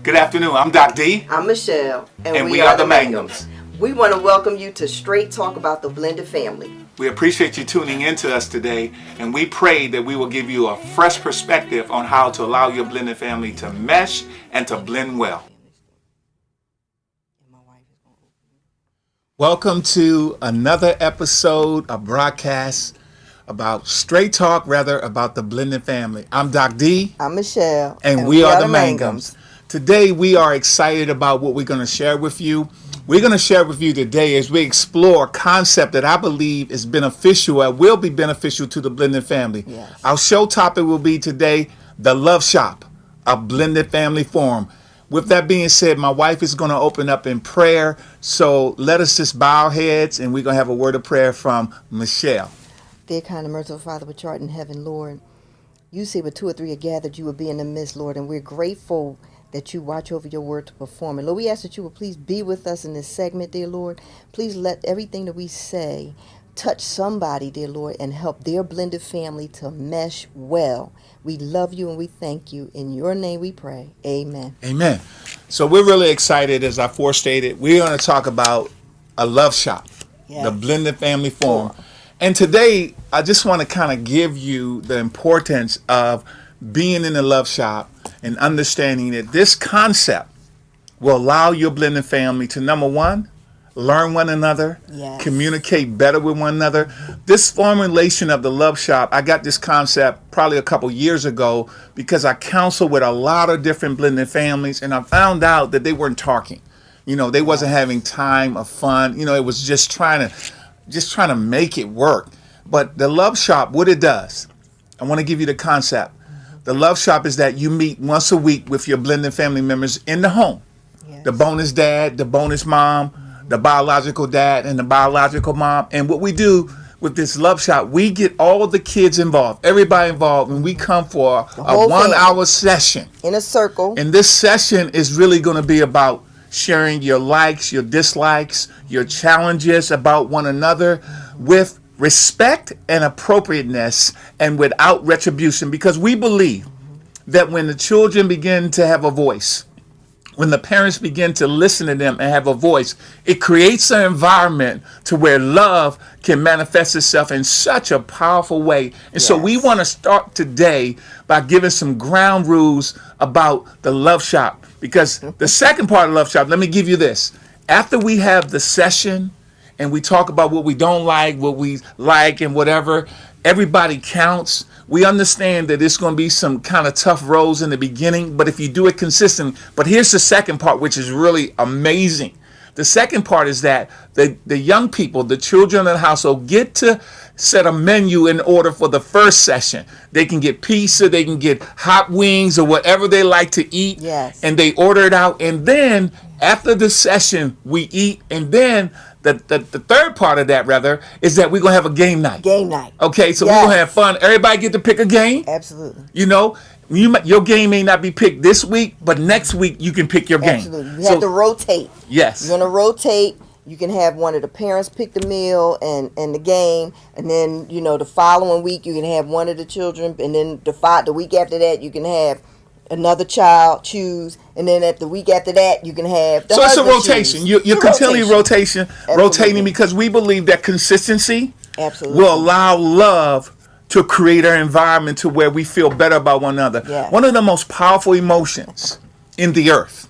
Good afternoon. I'm Doc D. I'm Michelle, and we are the Mangums. We want to welcome you to Straight Talk about the blended family. We appreciate you tuning in to us today, and we pray that we will give you a fresh perspective on how to allow your blended family to mesh and to blend well. Welcome to another episode of broadcast about Straight Talk, about the blended family. I'm Doc D. I'm Michelle. And we are the Mangums. Today we are excited about what we're going to share with you. We're going to share with you today as we explore a concept that I believe is beneficial and will be beneficial to the blended family. Yes. Our show topic will be today, the Love Shop, a blended family forum. With that being said, my wife is going to open up in prayer. So let us just bow our heads and we're going to have a word of prayer from Michelle. Dear kind and merciful Father, which art in heaven, Lord, you say where two or three are gathered, you will be in the midst, Lord, and we're grateful that you watch over your word to perform it. Lord, we ask that you will please be with us in this segment, dear Lord. Please let everything that we say touch somebody, dear Lord, and help their blended family to mesh well. We love you and we thank you. In your name we pray. Amen. Amen. So we're really excited, as I forestated. We're going to talk about a love shop, the blended family forum. And today, I just want to kind of give you the importance of being in the love shop and understanding that this concept will allow your blended family to, number one, learn one another, communicate better with one another. This formulation of the love shop, I got this concept probably a couple years ago because I counseled with a lot of different blended families, and I found out that they weren't talking. You know, they wasn't having time or fun. You know, it was just trying to make it work. But the love shop, what it does, I want to give you the concept. The love shop is that you meet once a week with your blended family members in the home. Yes. The bonus dad, the bonus mom, the biological dad, and the biological mom. And what we do with this love shop, we get all the kids involved, everybody involved, and we come for a 1 hour session. In a circle. And this session is really going to be about sharing your likes, your dislikes, your challenges about one another with respect and appropriateness and without retribution, because we believe that when the children begin to have a voice, when the parents begin to listen to them and have a voice, it creates an environment to where love can manifest itself in such a powerful way. And so we want to start today by giving some ground rules about the love shop, because the second part of the love shop, let me give you this. After we have the session and we talk about what we don't like, what we like, and whatever, everybody counts. We understand that it's going to be some kind of tough roads in the beginning, but if you do it consistently. But here's the second part, which is really amazing. The second part is that the young people, the children in the household, get to set a menu in order for the first session. They can get pizza, they can get hot wings or whatever they like to eat, and they order it out. And then after the session, we eat, and then the third part of that, rather, is that we're going to have a game night. Game night. Okay, so we're going to have fun. Everybody get to pick a game. Absolutely. You know, your game may not be picked this week, but next week you can pick your game. Absolutely. You have to rotate. Yes. You're going to rotate. You can have one of the parents pick the meal and the game, and then, you know, the following week you can have one of the children, and then the week after that you can have another child choose, and then at the week after that you can have the so it's a husband rotation. choose. You're continually rotating because we believe that consistency will allow love to create an environment to where we feel better about one another. One of the most powerful emotions in the earth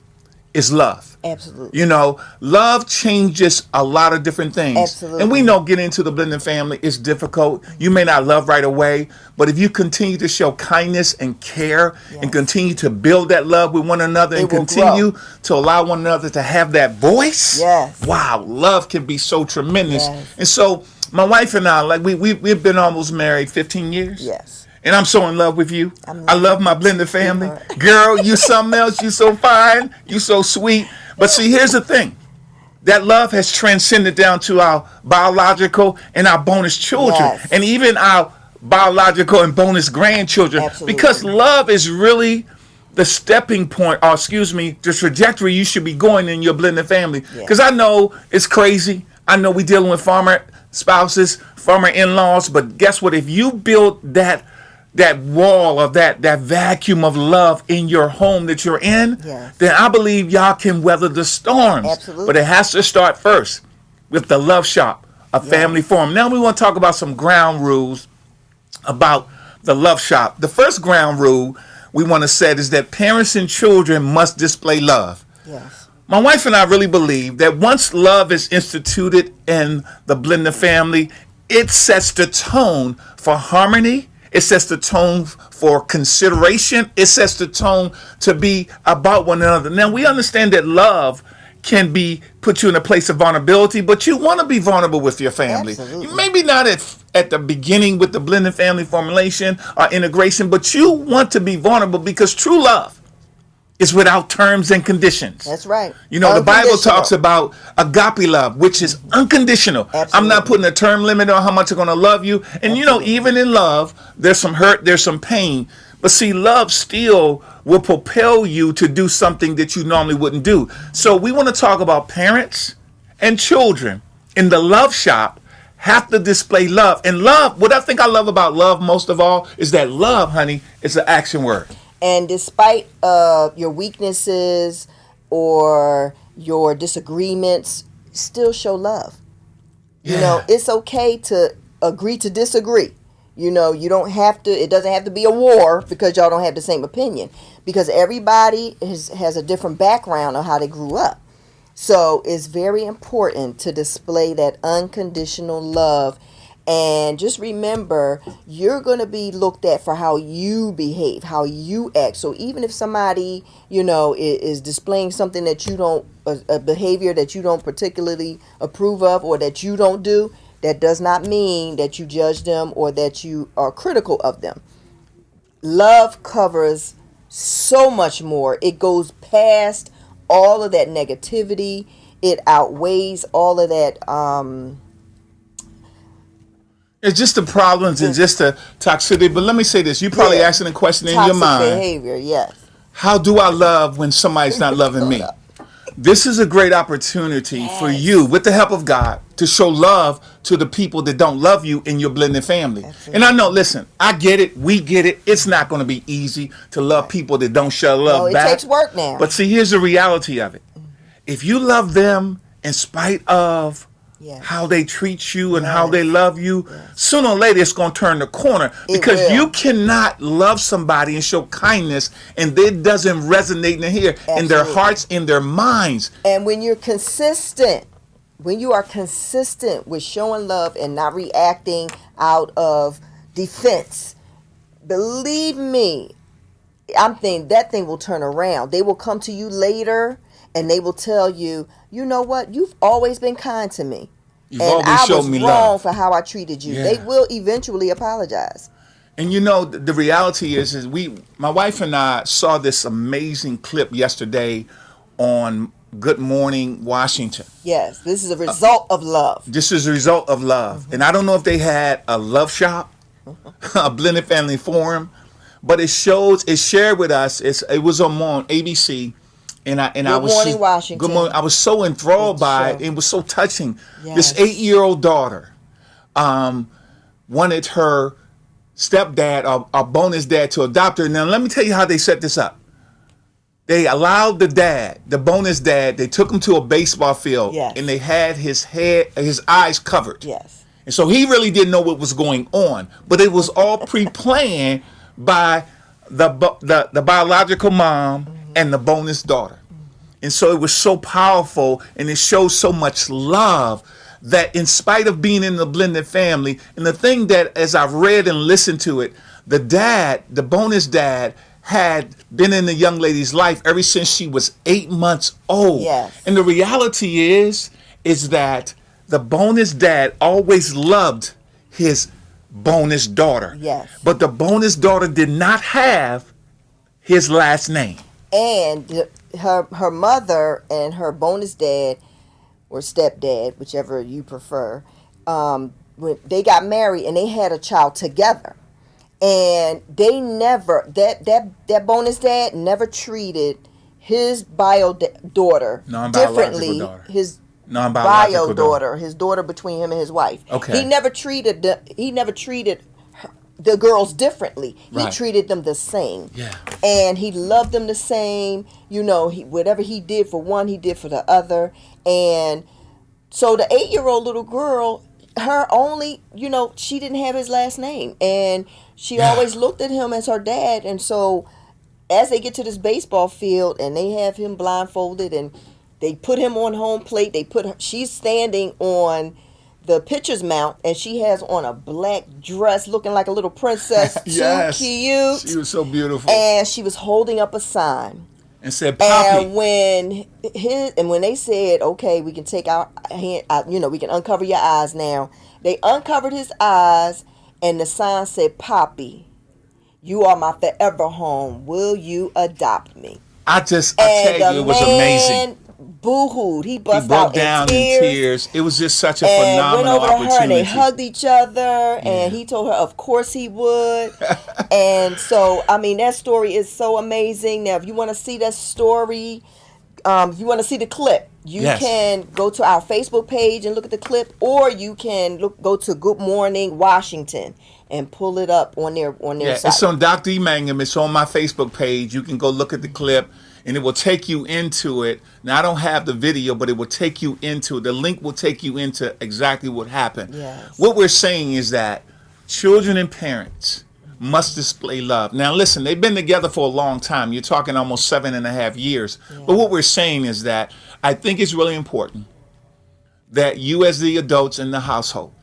is love. Absolutely. You know, love changes a lot of different things. Absolutely. And we know getting into the blended family is difficult. You may not love right away, but if you continue to show kindness and care and continue to build that love with one another and continue to allow one another to have that voice, wow, love can be so tremendous. And so my wife and I, like we've been almost married 15 years. Yes. And I'm so in love with you. I love my blended family. Girl, you something else. You so fine. You so sweet. But see, here's the thing. That love has transcended down to our biological and our bonus children. And even our biological and bonus grandchildren. Because love is really the stepping point, or excuse me, the trajectory you should be going in your blended family. Because I know it's crazy. I know we're dealing with farmer spouses, farmer in-laws. But guess what? If you build that that wall of that vacuum of love in your home that you're in, Yes. then I believe y'all can weather the storms. Absolutely. But it has to start first with the Love Shop, a family Yes. forum. Now we want to talk about some ground rules about the Love Shop. The first ground rule we want to set is that parents and children must display love. Yes. My wife and I really believe that once love is instituted in the blended family, it sets the tone for harmony. It sets the tone for consideration. It sets the tone to be about one another. Now, we understand that love can be put you in a place of vulnerability, but you want to be vulnerable with your family. Absolutely. Maybe not at the beginning with the blended family formulation or integration, but you want to be vulnerable because true love is without terms and conditions. That's right. You know, the Bible Unconditional. talks about agape love, which is unconditional. Absolutely. I'm not putting a term limit on how much I'm going to love you. And, you know, even in love, there's some hurt, there's some pain. But see, love still will propel you to do something that you normally wouldn't do. So we want to talk about parents and children in the Love Shop have to display love. And love, what I think I love about love most of all is that love, honey, is an action word. And despite your weaknesses or your disagreements, still show love. Yeah. You know, it's okay to agree to disagree. You know, you don't have to, it doesn't have to be a war because y'all don't have the same opinion. Because everybody has a different background on how they grew up. So it's very important to display that unconditional love. And just remember, you're going to be looked at for how you behave, how you act. So even if somebody, you know, is displaying something that you don't, a behavior that you don't particularly approve of or that you don't do, that does not mean that you judge them or that you are critical of them. Love covers so much more. It goes past all of that negativity. It outweighs all of that It's just the problems and just the toxicity. But let me say this. You probably asking a question in your toxic mind. behavior, yes. How do I love when somebody's not loving me? This is a great opportunity for you, with the help of God, to show love to the people that don't love you in your blended family. Absolutely. And I know, listen, I get it. We get it. It's not going to be easy to love people that don't show love No, it back. takes work now. But see, here's the reality of it. If you love them in spite of Yes. how they treat you and how Yes. they love you, sooner or later it's going to turn the corner, because will. you cannot love somebody and show kindness and it doesn't resonate in here, in their Absolutely. hearts, in their minds. And when you're consistent, when you are consistent with showing love and not reacting out of defense, believe me, I'm thinking that thing will turn around. They will come to you later and they will tell you, you know what, you've always been kind to me. You've and always I showed was me wrong love. for how I treated you. Yeah. They will eventually apologize. And you know, the reality is my wife and I saw this amazing clip yesterday on Good Morning Washington. Yes, this is a result of love. This is a result of love. And I don't know if they had a love shop, a blended family forum, but it shared with us, it was on ABC. And I was Morning, so, Washington. Good Morning. I was so enthralled Good by show. it. It was so touching. Yes. This 8-year-old daughter wanted her stepdad, or bonus dad, to adopt her. Now, let me tell you how they set this up. They allowed the bonus dad, they took him to a baseball field, Yes. and they had his eyes covered. Yes. And so he really didn't know what was going on, but it was all pre-planned by the biological mom and the bonus daughter. And so it was so powerful, and it shows so much love that in spite of being in the blended family, and the thing that as I've read and listened to it, the bonus dad had been in the young lady's life ever since she was 8 months old. Yes. And the reality is that the bonus dad always loved his bonus daughter. Yes. But the bonus daughter did not have his last name. And her mother and her bonus dad or stepdad, whichever you prefer, when they got married and they had a child together, and they never that bonus dad never treated his daughter differently. Daughter. His Non-biological daughter, his daughter between him and his wife. Okay. He never treated the girls differently. He Right. treated them the same. Yeah. And he loved them the same. You know, whatever he did for one, he did for the other. And so the 8-year-old little girl, her only, she didn't have his last name. And she Yeah. always looked at him as her dad. And so as they get to this baseball field and they have him blindfolded and they put him on home plate, she's standing on the pitcher's mount, and she has on a black dress looking like a little princess. Too Yes. cute. She was so beautiful. And she was holding up a sign. And said, Poppy. And when they said, okay, we can take our hand, we can uncover your eyes now. They uncovered his eyes, and the sign said, Poppy, you are my forever home. Will you adopt me? I tell you, it was amazing. Boo-hooed. He He bust broke out down in in tears. tears. It was just such a And phenomenal went over to her and they opportunity. hugged each other, and he told her of course he would. And so, I mean, that story is so amazing. Now, if you want to see that story, if you want to see the clip, you Yes. can go to our Facebook page and look at the clip, or you can go to Good Morning Washington and pull it up on their Yeah, site. it's on Dr. E. Mangum. It's on my Facebook page. You can go look at the clip, and it will take you into it. Now, I don't have the video, but it will take you into it. The link will take you into exactly what happened. Yes. What we're saying is that children and parents must display love. Now, listen, they've been together for a long time. You're talking almost 7.5 years. Yeah. But what we're saying is that I think it's really important that you, as the adults in the household,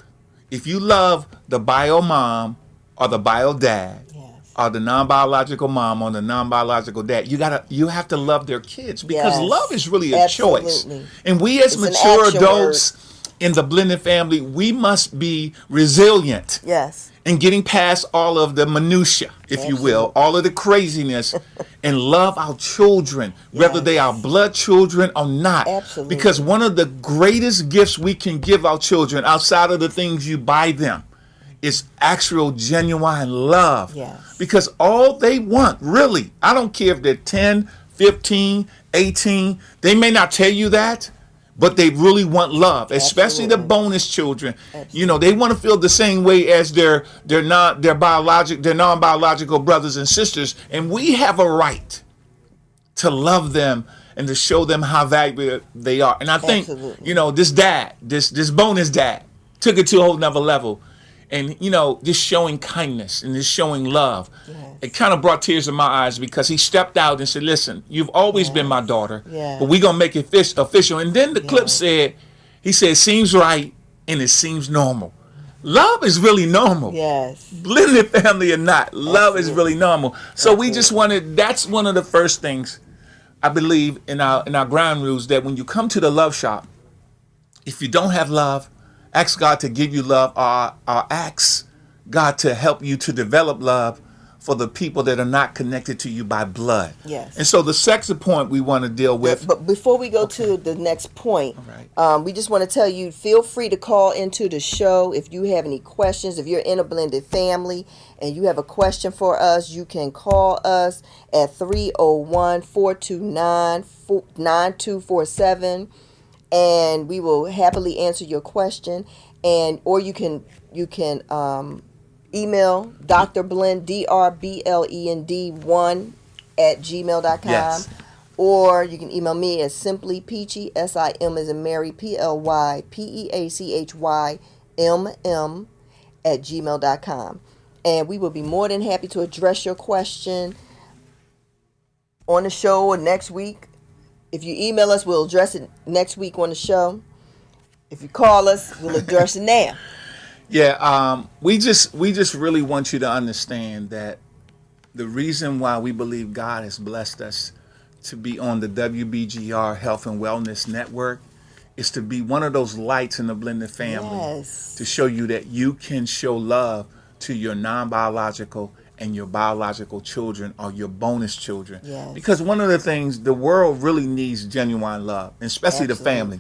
if you love the bio mom or the bio dad, or the non-biological mom or the non-biological dad, you have to love their kids, because Yes. love is really a choice. Absolutely. And we as It's an mature action adults in the blended family, we must be resilient Yes. in getting past all of the minutia, if you will, all of the craziness, and love our children, whether Yes. they are blood children or not. Absolutely. Because one of the greatest gifts we can give our children, outside of the things you buy them, is actual genuine love. Yes. Because all they want, really, I don't care if they're 10, 15, 18, they may not tell you that, but they really want love, especially the Absolutely. bonus children. You know, they want to feel the same way as their non-biological brothers and sisters, and we have a right to love them and to show them how valuable they are. And I think, Absolutely. this bonus dad took it to a whole nother level. And, just showing kindness and just showing love. Yes. It kind of brought tears in my eyes, because he stepped out and said, listen, you've always been my daughter, Yes. but we're going to make it official. And then the clip said, he said, seems right and it seems normal. Love is really normal. Yes. Blended family or not, love is really normal. So we just that's one of the first things I believe in our ground rules, that when you come to the love shop, if you don't have love, ask God to give you love, or ask God to help you to develop love for the people that are not connected to you by blood. Yes. And so the second point we want to deal with. But before we go to the next point, All we just want to tell you, feel free to call into the show if you have any questions. If you're in a blended family and you have a question for us, you can call us at 301-429-9247. And we will happily answer your question, or you can email Dr. Blend, DRBLEND 1 at gmail.com. Yes. Or you can email me at simply peachy, SIM as in Mary, PLYPEACHYMM at gmail.com. And we will be more than happy to address your question on the show or next week. If you email us, we'll address it next week on the show. If you call us, we'll address it now. Yeah, we just really want you to understand that the reason why we believe God has blessed us to be on the WBGR Health and Wellness Network is to be one of those lights in the blended family. Yes. To show you that you can show love to your non-biological and your biological children, or your bonus children. Yes. Because one of the things, the world really needs genuine love, especially the family.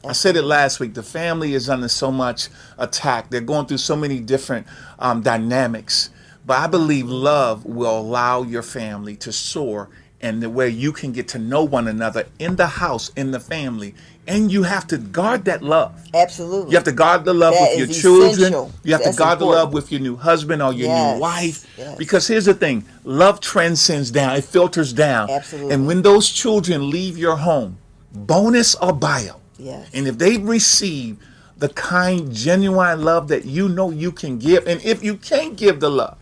I said it last week, the family is under so much attack. They're going through so many different dynamics. But I believe love will allow your family to soar and the way you can get to know one another in the house, in the family. And you have to guard that love. Absolutely. You have to guard the love That with your is children. essential. You have to That's guard the love important. with your new husband or your new Yes. wife. Yes. Because here's the thing, love transcends down, it filters down. Absolutely. And when those children leave your home, bonus or bio, Yes. and if they receive the kind, genuine love that you know you can give, and if you can't give the love,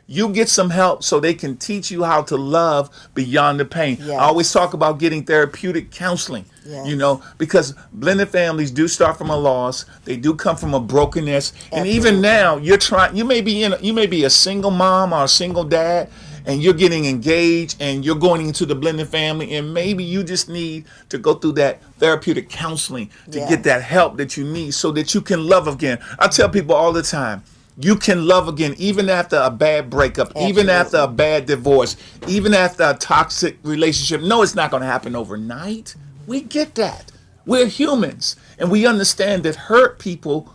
you get some help so they can teach you how to love beyond the pain. Yes. I always talk about getting therapeutic counseling, Yes. you know, because blended families do start from a loss. They do come from a brokenness. And Absolutely. even now, you may be a single mom or a single dad, and you're getting engaged and you're going into the blended family, and maybe you just need to go through that therapeutic counseling to Yes. get that help that you need so that you can love again. I tell people all the time, you can love again even after a bad breakup, even after a bad divorce, even after a toxic relationship. No, it's not going to happen overnight. We get that. We're humans, and we understand that hurting people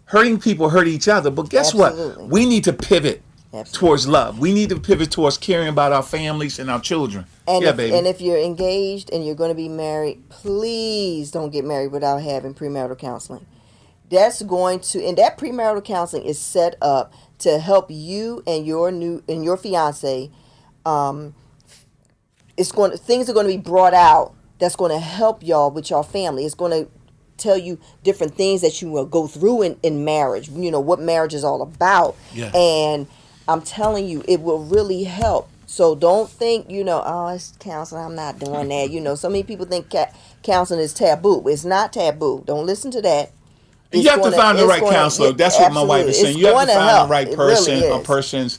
hurt each other. But guess Absolutely. what? We need to pivot Absolutely. towards love. We need to pivot towards caring about our families and our children. And Yeah, if, baby. and if you're engaged and you're going to be married, please don't get married without having premarital counseling. That's going to, and that premarital counseling is set up to help you and your fiance. Things are going to be brought out that's going to help y'all with your family. It's going to tell you different things that you will go through in marriage. You know what marriage is all about. Yeah. And I'm telling you, it will really help. So don't think, oh, it's counseling. I'm not doing that. So many people think counseling is taboo. It's not taboo. Don't listen to that. You have to find the right counselor. That's what my wife is saying. You have to find the right person or persons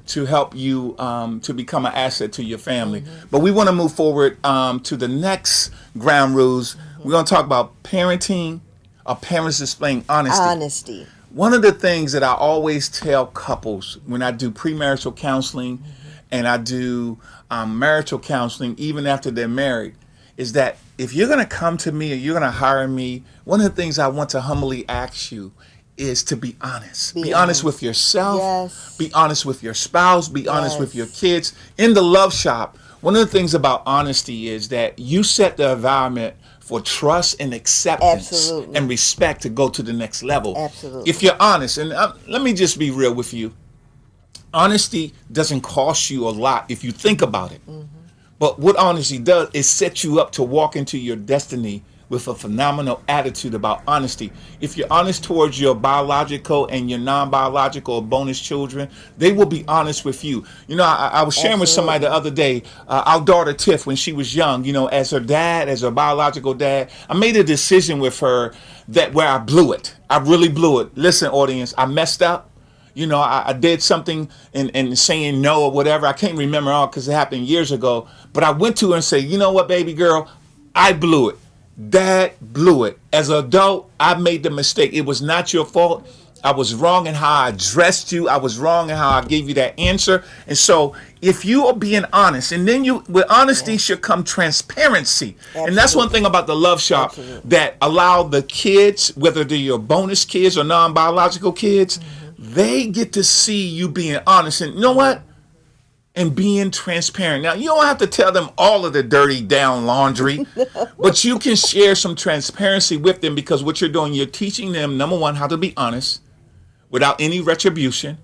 to help you to become an asset to your family. But we want to move forward to the next ground rules. We're going to talk about parenting, or parents displaying honesty. Honesty. One of the things that I always tell couples when I do premarital counseling and I do marital counseling, even after they're married, is that if you're going to come to me or you're going to hire me, one of the things I want to humbly ask you is to be honest. Be honest with yourself. Yes. Be honest with your spouse. Be honest with your Yes. kids. In the love shop, one of the things about honesty is that you set the environment for trust and acceptance Absolutely. and respect to go to the next level. Absolutely. If you're honest, and let me just be real with you, honesty doesn't cost you a lot if you think about it. But what honesty does is set you up to walk into your destiny with a phenomenal attitude about honesty. If you're honest towards your biological and your non-biological or bonus children, they will be honest with you. I was sharing with somebody the other day, our daughter Tiff, when she was young, as her dad, as her biological dad, I made a decision with her that where I blew it. I really blew it. Listen, audience, I messed up. I did something and saying no or whatever. I can't remember all because it happened years ago. But I went to her and said, you know what, baby girl, I blew it. Dad blew it. As an adult, I made the mistake. It was not your fault. I was wrong in how I addressed you. I was wrong in how I gave you that answer. And so if you are being honest, and then with honesty should come transparency. Absolutely. And that's one thing about the Love Shop Absolutely. that allow the kids, whether they're your bonus kids or non-biological kids, they get to see you being honest. And you know what? And being transparent. Now, you don't have to tell them all of the dirty down laundry, but you can share some transparency with them, because what you're doing, you're teaching them, number one, how to be honest without any retribution,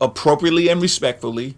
appropriately and respectfully,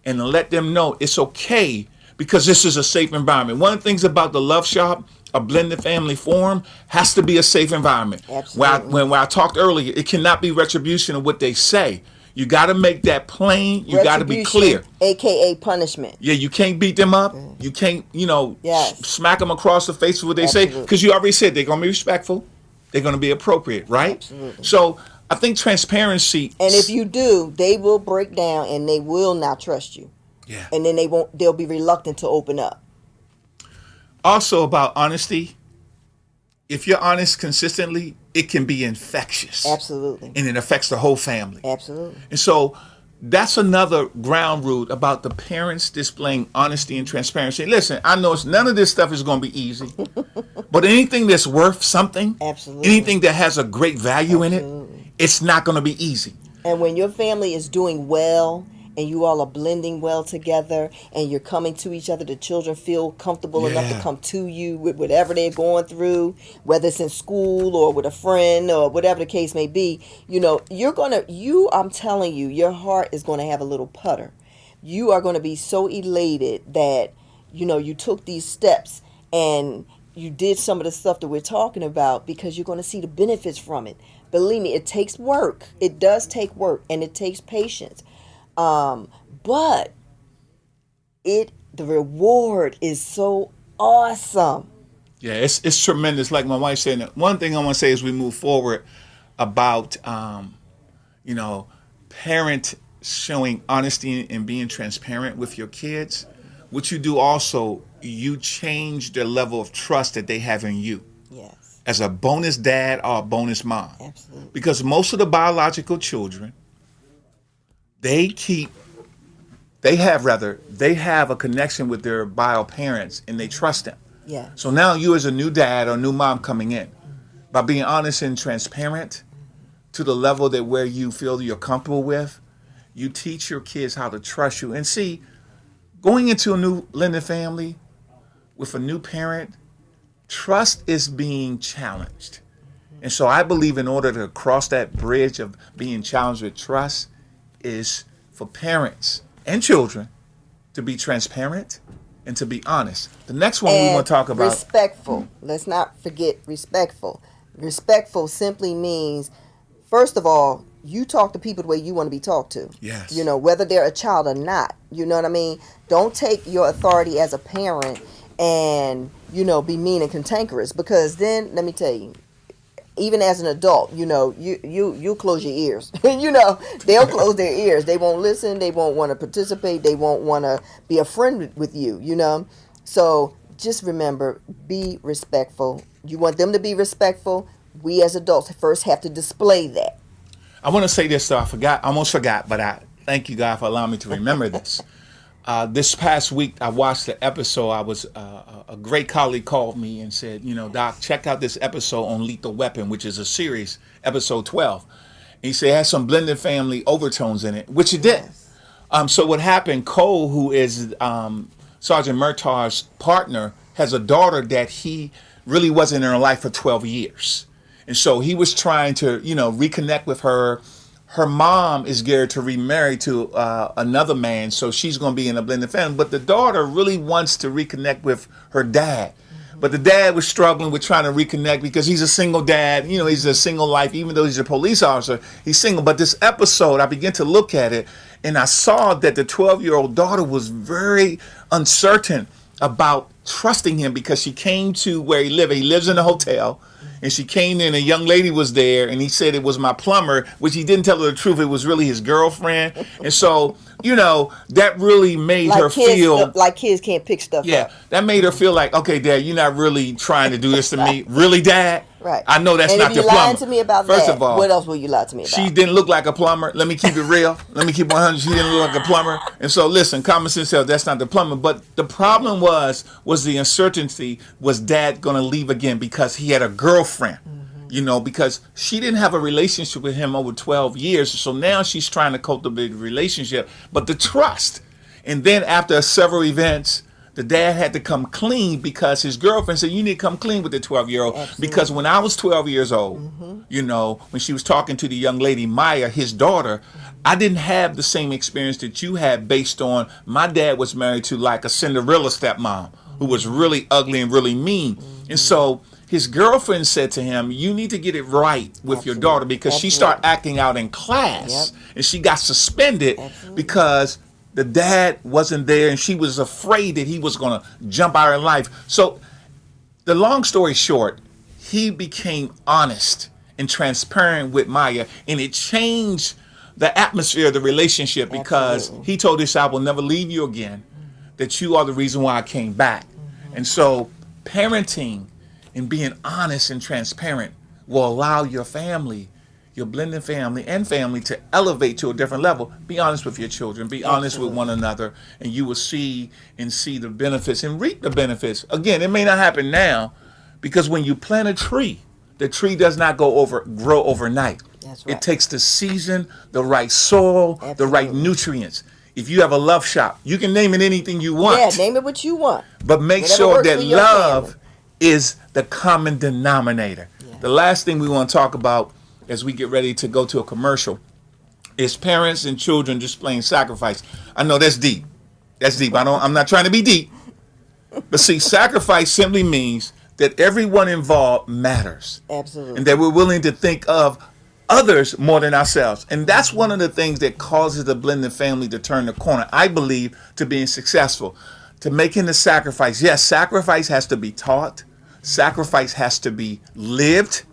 and let them know it's okay because this is a safe environment. One of the things about the Love Shop, a blended family forum, has to be a safe environment. Absolutely. When I talked earlier, it cannot be retribution of what they say. You got to make that plain. You got to be clear. AKA punishment. Yeah, you can't beat them up. You can't, Yes. smack them across the face with what they say, Absolutely. because you already said they're going to be respectful. They're going to be appropriate, right? Absolutely. So I think transparency. And if you do, they will break down and they will not trust you. Yeah. And then they'll be reluctant to open up. Also about honesty, if you're honest consistently, it can be infectious. Absolutely. And it affects the whole family. Absolutely. And so that's another ground root about the parents displaying honesty and transparency. Listen, I know none of this stuff is going to be easy, but anything that's worth something, Absolutely. anything that has a great value in Absolutely. it, it's not going to be easy. And when your family is doing well and you all are blending well together and you're coming to each other. The children feel comfortable enough to Yeah. come to you with whatever they're going through, whether it's in school or with a friend or whatever the case may be. I'm telling you, your heart is going to have a little putter. You are going to be so elated that, you took these steps and you did some of the stuff that we're talking about because you're going to see the benefits from it. Believe me, it takes work. It does take work and it takes patience. But the reward is so awesome. Yeah, it's tremendous. Like my wife said, one thing I want to say as we move forward about you know, parent showing honesty and being transparent with your kids. What you do also, you change the level of trust that they have in you Yes, as a bonus dad or a bonus mom. absolutely. Because most of the biological children, they keep they have a connection with their bio parents and they trust them. Yeah. So now you as a new dad or new mom coming in, by being honest and transparent to the level that where you feel you're comfortable with, you teach your kids how to trust you. And see, going into a new blended family with a new parent, trust is being challenged. And so I believe in order to cross that bridge of being challenged with trust is for parents and children to be transparent and to be honest. The next one we And want to talk about. respectful. Let's not forget respectful. Respectful simply means, first of all, you talk to people the way you want to be talked to. Yes. Whether they're a child or not. You know what I mean? Don't take your authority as a parent and, be mean and cantankerous, because then, let me tell you, even as an adult, you'll close your ears. They'll close their ears. They won't listen. They won't want to participate. They won't want to be a friend with you. So just remember, be respectful. You want them to be respectful. We as adults first have to display that. I want to say this, so I almost forgot, but I thank you, God, for allowing me to remember this. This past week, I watched the episode. A great colleague called me and said, Doc, check out this episode on Lethal Weapon, which is a series, episode 12. And he said it has some blended family overtones in it, which it did. Yes. So what happened, Cole, who is Sergeant Murtaugh's partner, has a daughter that he really wasn't in her life for 12 years. And so he was trying to, reconnect with her. Her mom is geared to remarry to another man, so she's going to be in a blended family. But the daughter really wants to reconnect with her dad. But the dad was struggling with trying to reconnect because he's a single dad. He's a single life. Even though he's a police officer, he's single. But this episode, I began to look at it, and I saw that the 12-year-old daughter was very uncertain about trusting him because she came to where he lived. He lives in a hotel. And she came in, a young lady was there, and he said it was my plumber, which he didn't tell her the truth. It was really his girlfriend. And so, that really made her feel like kids can't pick stuff up. That made her feel like, okay, Dad, you're not really trying to do this to me. Really, Dad? Right. I know that's and not if your you plumber. lying to me about First that, of all, what else will you lie to me about? She didn't look like a plumber. Let me keep it real. Let me keep 100. She didn't look like a plumber. And so, listen, common sense says that's not the plumber. But the problem was the uncertainty. Was Dad going to leave again because he had a girlfriend? Because she didn't have a relationship with him over 12 years. So now she's trying to cultivate a relationship. But the trust. And then after several events, the dad had to come clean because his girlfriend said, you need to come clean with the 12-year-old. Absolutely. Because when I was 12 years old, when she was talking to the young lady, Maya, his daughter, I didn't have the same experience that you had based on my dad was married to like a Cinderella stepmom who was really ugly and really mean. And so his girlfriend said to him, you need to get it right with your daughter because she started acting out in class and she got suspended because the dad wasn't there and she was afraid that he was going to jump out of her life. So the long story short, he became honest and transparent with Maya, and it changed the atmosphere of the relationship because he told us, I will never leave you again, that you are the reason why I came back. And so parenting and being honest and transparent will allow your family, your blended family and family, to elevate to a different level. Be honest with your children. Be honest with one another, and you will see the benefits and reap the benefits. Again, it may not happen now because when you plant a tree, the tree does not grow overnight. That's right. It takes the season, the right soil, the right nutrients. if you have a love shop, you can name it anything you want. Yeah, name it what you want. But make Whatever sure works that for your love family. is the common denominator. Yeah. The last thing we want to talk about as we get ready to go to a commercial is parents and children displaying sacrifice. I know that's deep. That's deep. I'm not trying to be deep. But see, sacrifice simply means that everyone involved matters. Absolutely. And that we're willing to think of others more than ourselves. And that's one of the things that causes the blended family to turn the corner, I believe, to being successful, to making the sacrifice. Yes, sacrifice has to be taught. Sacrifice has to be lived.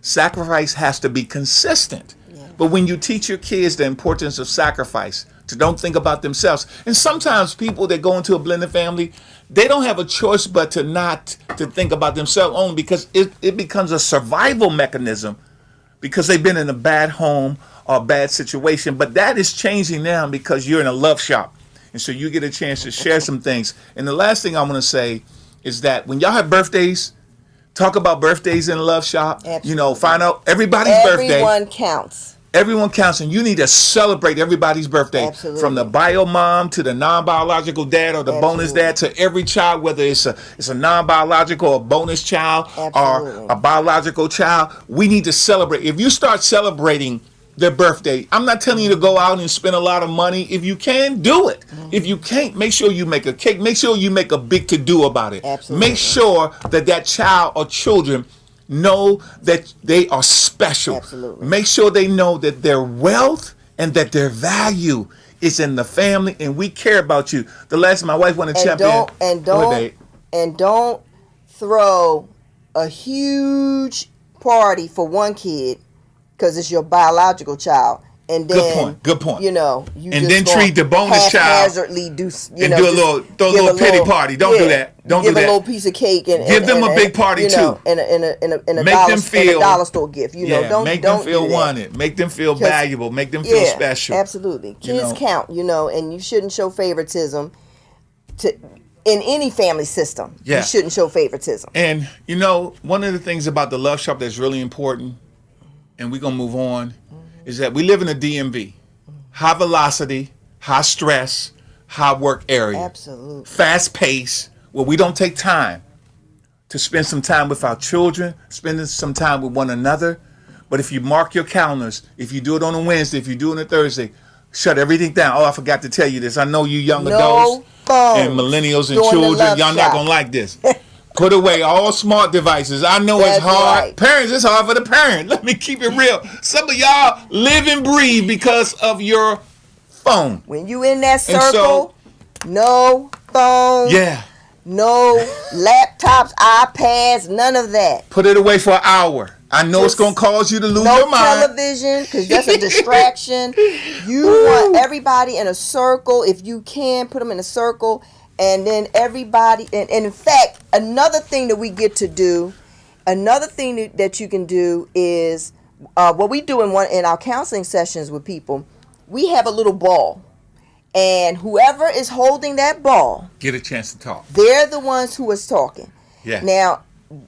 Sacrifice has to be consistent. Yeah. But when you teach your kids the importance of sacrifice, to don't think about themselves. And sometimes people that go into a blended family, they don't have a choice but to not to think about themselves only, because it becomes a survival mechanism because they've been in a bad home or a bad situation. But that is changing now because you're in a love shop. And so you get a chance to share some things. And the last thing I'm going to say is that when y'all have birthdays, talk about birthdays in a love shop. Absolutely. You know, find out everybody's birthday. Everyone counts. Everyone counts, and you need to celebrate everybody's birthday. Absolutely. From the bio mom to the non-biological dad or the Absolutely. bonus dad, to every child, whether it's a non-biological or bonus child. Absolutely. Or a biological child. We need to celebrate. If you start celebrating their birthday, I'm not telling you to go out and spend a lot of money. If you can, do it. Mm-hmm. If you can't, make sure you make a cake. Make sure you make a big to-do about it. Absolutely. Make sure that child or children know that they are special. Absolutely. Make sure they know that their wealth and that their value is in the family, and we care about you. The last time my wife won a champion. And don't throw a huge party for one kid because it's your biological child. And then, good point. You know, you and just then treat the bonus child haphazardly do a little pity party. Don't do that. Don't do that. Give a little piece of cake and give them a big party too. And a dollar store gift. Don't make them feel wanted. Make them feel valuable. Make them feel special. Absolutely, kids count. And you shouldn't show favoritism in any family system. Yeah. You shouldn't show favoritism. And one of the things about the love shop that's really important, and we're gonna move on, is that we live in a DMV, high velocity, high stress, high work area. Absolutely. Fast pace, where we don't take time to spend some time with our children, spending some time with one another. But if you mark your calendars, if you do it on a Wednesday, if you do it on a Thursday, shut everything down. Oh, I forgot to tell you this. I know you young adults and millennials and children, y'all not gonna like this. Put away all smart devices. I know it's hard. Right. Parents, it's hard for the parent. Let me keep it real. Some of y'all live and breathe because of your phone. When you in that circle, no phone. Yeah. No laptops, iPads, none of that. Put it away for an hour. I know it's going to cause you to lose your mind. No television, because that's a distraction. You want everybody in a circle. If you can, put them in a circle. And then everybody, and in fact, another thing that we get to do, another thing that you can do is what we do in our counseling sessions with people. We have a little ball, and whoever is holding that ball get a chance to talk. They're the ones who is talking. Yeah. Now,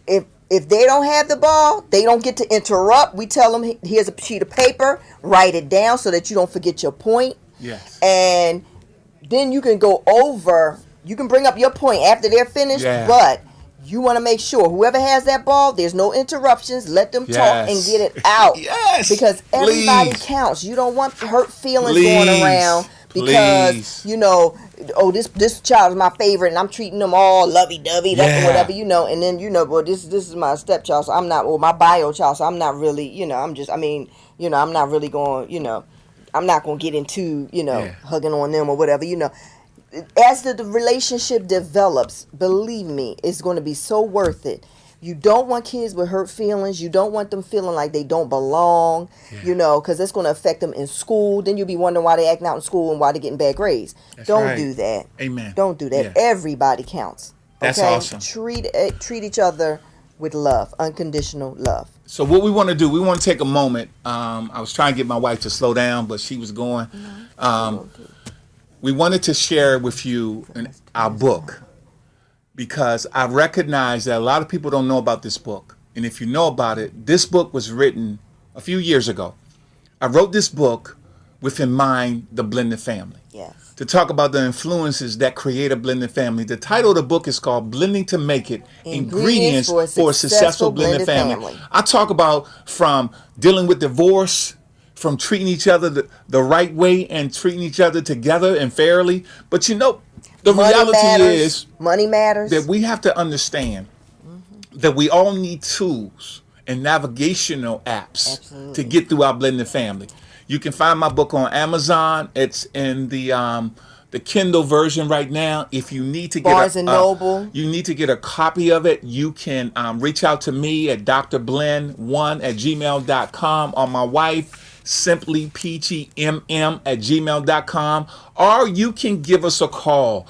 if they don't have the ball, they don't get to interrupt. We tell them, here's a sheet of paper, write it down so that you don't forget your point. Yes. And then you can go over. You can bring up your point after they're finished, but you want to make sure whoever has that ball, there's no interruptions. Let them talk and get it out. Yes. Because everybody counts. You don't want hurt feelings going around because, this child is my favorite and I'm treating them all lovey-dovey, whatever, and then, this is my stepchild, so I'm not, or my bio child, so I'm not really, I'm not really going, I'm not going to get into, hugging on them or whatever, As the relationship develops, believe me, it's going to be so worth it. You don't want kids with hurt feelings. You don't want them feeling like they don't belong, because it's going to affect them in school. Then you'll be wondering why they're acting out in school and why they're getting bad grades. Don't do that. Amen. Don't do that. Yeah. Everybody counts. Okay? That's awesome. Treat each other with love, unconditional love. So what we want to do, we want to take a moment. I was trying to get my wife to slow down, but she was going. We wanted to share with you our book because I recognize that a lot of people don't know about this book. And if you know about it, this book was written a few years ago. I wrote this book within mind the blended family. Yes. To talk about the influences that create a blended family. The title of the book is called Blending to Make It, Ingredients for a Successful Blended Family. I talk about from dealing with divorce, from treating each other the right way and treating each other together and fairly. But the reality is money matters. that we have to understand that we all need tools and navigational apps to get through our blended family. You can find my book on Amazon. It's in the Kindle version right now. If you need to get Barnes and Noble, you need to get a copy of it, you can reach out to me at drblend1@gmail.com, or my wife, simply pgmm@gmail.com, or you can give us a call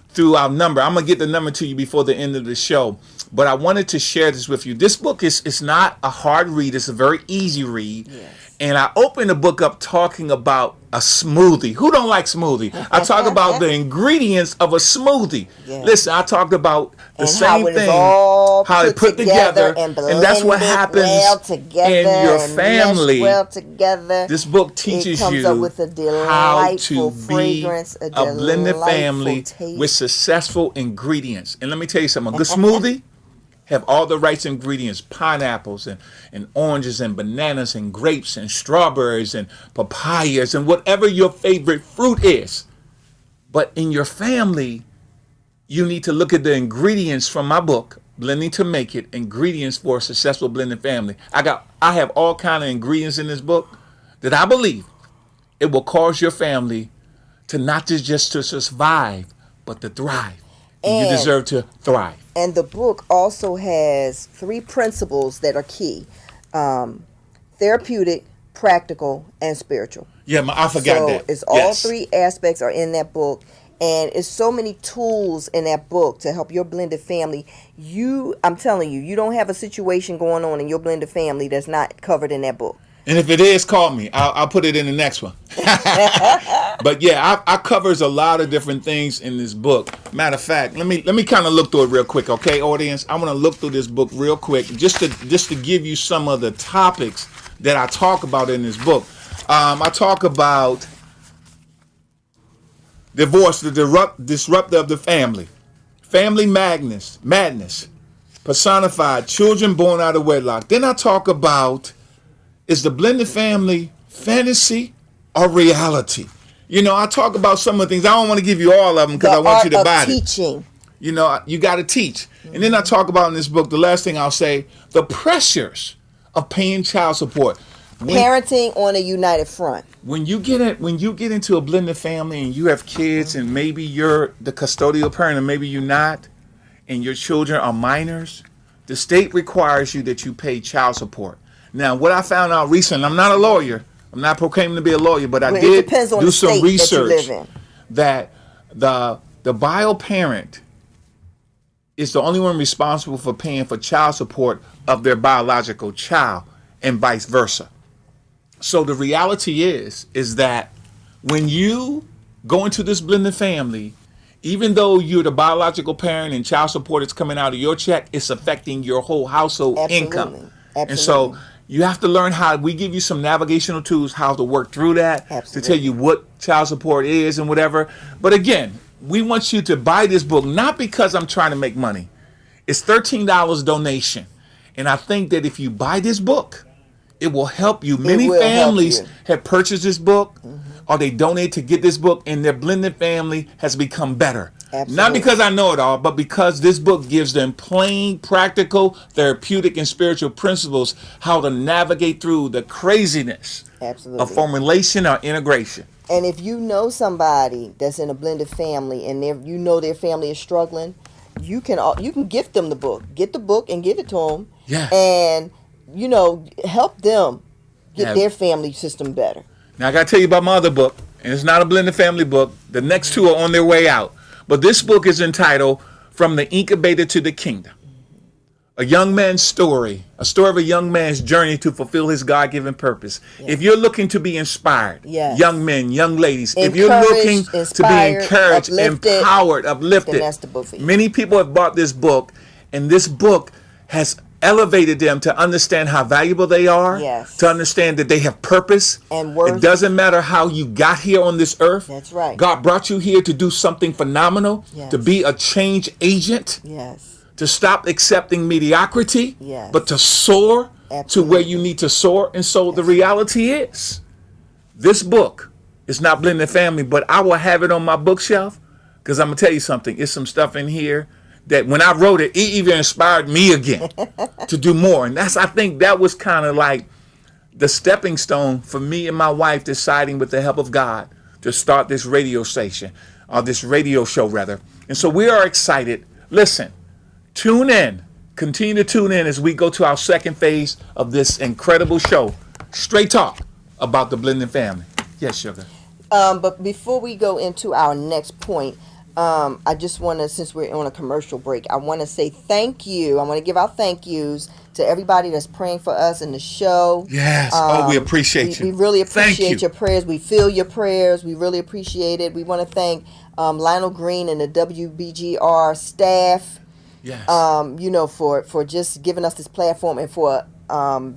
through our number. I'm gonna get the number to you before the end of the show. But I wanted to share this with you. This book is not a hard read. It's a very easy read. Yes. And I opened the book up talking about a smoothie. Who don't like smoothie? I talk about the ingredients of a smoothie. Yes. Listen, I talked about the and same thing, how it put together, and that's what happens well together in your family. Well together. This book teaches up you with a how to fragrance, be a blended family taste. with successful ingredients. And let me tell you something, a good smoothie have all the right ingredients: pineapples and oranges and bananas and grapes and strawberries and papayas and whatever your favorite fruit is. But in your family, you need to look at the ingredients from my book, Blending to Make It, Ingredients for a Successful Blended Family. I have all kind of ingredients in this book that I believe it will cause your family to not just to survive, but to thrive. And you deserve to thrive. And the book also has 3 principles that are key: therapeutic, practical, and spiritual. Yeah, I forgot that. So it's all 3 aspects are in that book, and it's so many tools in that book to help your blended family. I'm telling you, you don't have a situation going on in your blended family that's not covered in that book. And if it is, call me. I'll put it in the next one. But yeah, I covers a lot of different things in this book. Matter of fact, let me kind of look through it real quick, okay, audience? I want to look through this book real quick just to give you some of the topics that I talk about in this book. I talk about divorce, the disruptor of the family, family madness, personified, children born out of wedlock. Then I talk about, is the blended family fantasy or reality? I talk about some of the things. I don't want to give you all of them because I want you to buy it. Teaching. You got to teach. And then I talk about in this book, the last thing I'll say, the pressures of paying child support. Parenting on a united front. When you get into a blended family and you have kids, and maybe you're the custodial parent and maybe you're not, and your children are minors, the state requires you that you pay child support. Now, what I found out recently, I'm not a lawyer. I'm not proclaiming to be a lawyer, but I did do some research that the bio parent is the only one responsible for paying for child support of their biological child, and vice versa. So the reality is that when you go into this blended family, even though you're the biological parent and child support is coming out of your check, it's affecting your whole household income. Absolutely. And so you have to learn we give you some navigational tools, how to work through that, to tell you what child support is and whatever. But again, we want you to buy this book, not because I'm trying to make money. It's $13 donation. And I think that if you buy this book, it will help you. Many families have purchased this book, or they donate to get this book, and their blended family has become better. Absolutely. Not because I know it all, but because this book gives them plain, practical, therapeutic, and spiritual principles how to navigate through the craziness of formulation or integration. And if you know somebody that's in a blended family and their family is struggling, you can gift them the book. Get the book and give it to them. Yeah. And help them get their family system better. Now I got to tell you about my other book, and it's not a blended family book. The next 2 are on their way out. But this book is entitled From the Incubator to the Kingdom. A young man's story, a story of a young man's journey to fulfill his God-given purpose. Yes. If you're looking to be inspired, young men, young ladies, if you're looking to be encouraged, empowered, uplifted, then that's the book for you. Many people have bought this book, and this book has elevated them to understand how valuable they are, Yes. to understand that they have purpose. And worth. It doesn't matter how you got here on this earth. That's right. God brought you here to do something phenomenal, Yes. to be a change agent, Yes. to stop accepting mediocrity, Yes. but to soar to Absolutely. where you need to soar. And so the reality is, this book is not Blended Family, but I will have it on my bookshelf because I'm going to tell you something. It's some stuff in here that when I wrote it, it even inspired me again to do more. And I think that was kind of like the stepping stone for me and my wife deciding with the help of God to start this radio station, or this radio show rather. And so we are excited. Listen, tune in. Continue to tune in as we go to our second phase of this incredible show. Straight talk about the Blended Family. Yes, Sugar. But before we go into our next point, I just want to, since we're on a commercial break, I want to say thank you. I want to give out thank yous to everybody that's praying for us in the show. Yes. We appreciate you. We really Thank appreciate you. your prayers. We feel your prayers. We really appreciate it. We want to thank Lionel Green and the WBGR staff. Yes. For just giving us this platform and for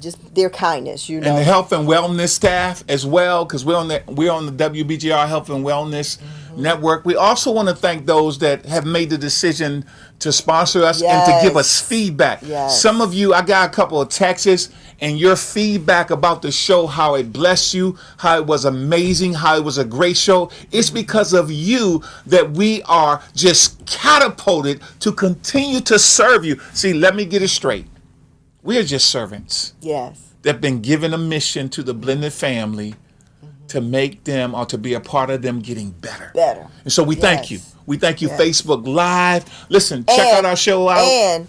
just their kindness, And the health and wellness staff as well, because we're on the WBGR Health and Wellness Network. We also want to thank those that have made the decision to sponsor us and to give us feedback. Yes. Some of you, I got a couple of texts, and your feedback about the show, how it blessed you, how it was amazing, how it was a great show. It's because of you that we are just catapulted to continue to serve you. See, let me get it straight. We are just servants. Yes. That have been given a mission to the Blended Family to make them, or to be a part of them getting better. And so we thank you. We thank you, Facebook Live. Listen, check out our show out. And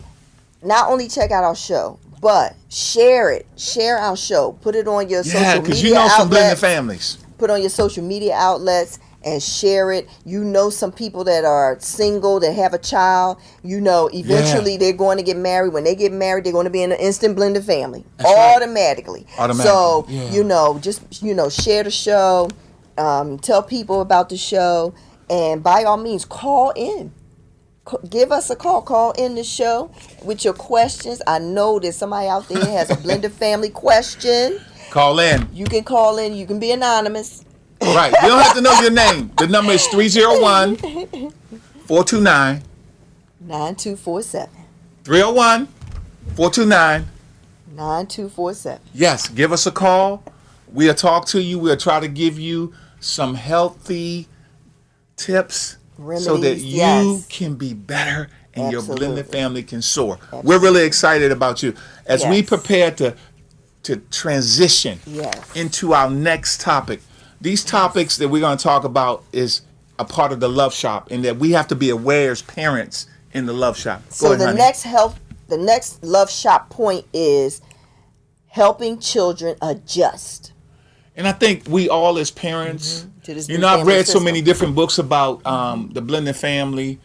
not only check out our show, but share it. Share our show. Put it on your social media outlets. Because you know some Blended Families. Put on your social media outlets and share it. You know some people that are single, that have a child. You know, eventually they're going to get married. When they get married, they're going to be in an instant blended family. That's automatically. Right. So, share the show. Tell people about the show. And by all means, call in. Give us a call. Call in the show with your questions. I know there's somebody out there has a blended family question. Call in. You can call in. You can be anonymous. Right. You don't have to know your name. The number is 301-429. 9247. 301-429. 9247. Yes, give us a call. We'll talk to you. We'll try to give you some healthy tips, remedies, so that you can be better and your blended family can soar. We're really excited about you as we prepare to transition into our next topic. These topics that we're going to talk about is a part of the Love Shop, and that we have to be aware as parents in the Love Shop. So the next Love Shop point is helping children adjust. And I think we all as parents, I've read so many different books about the blended family,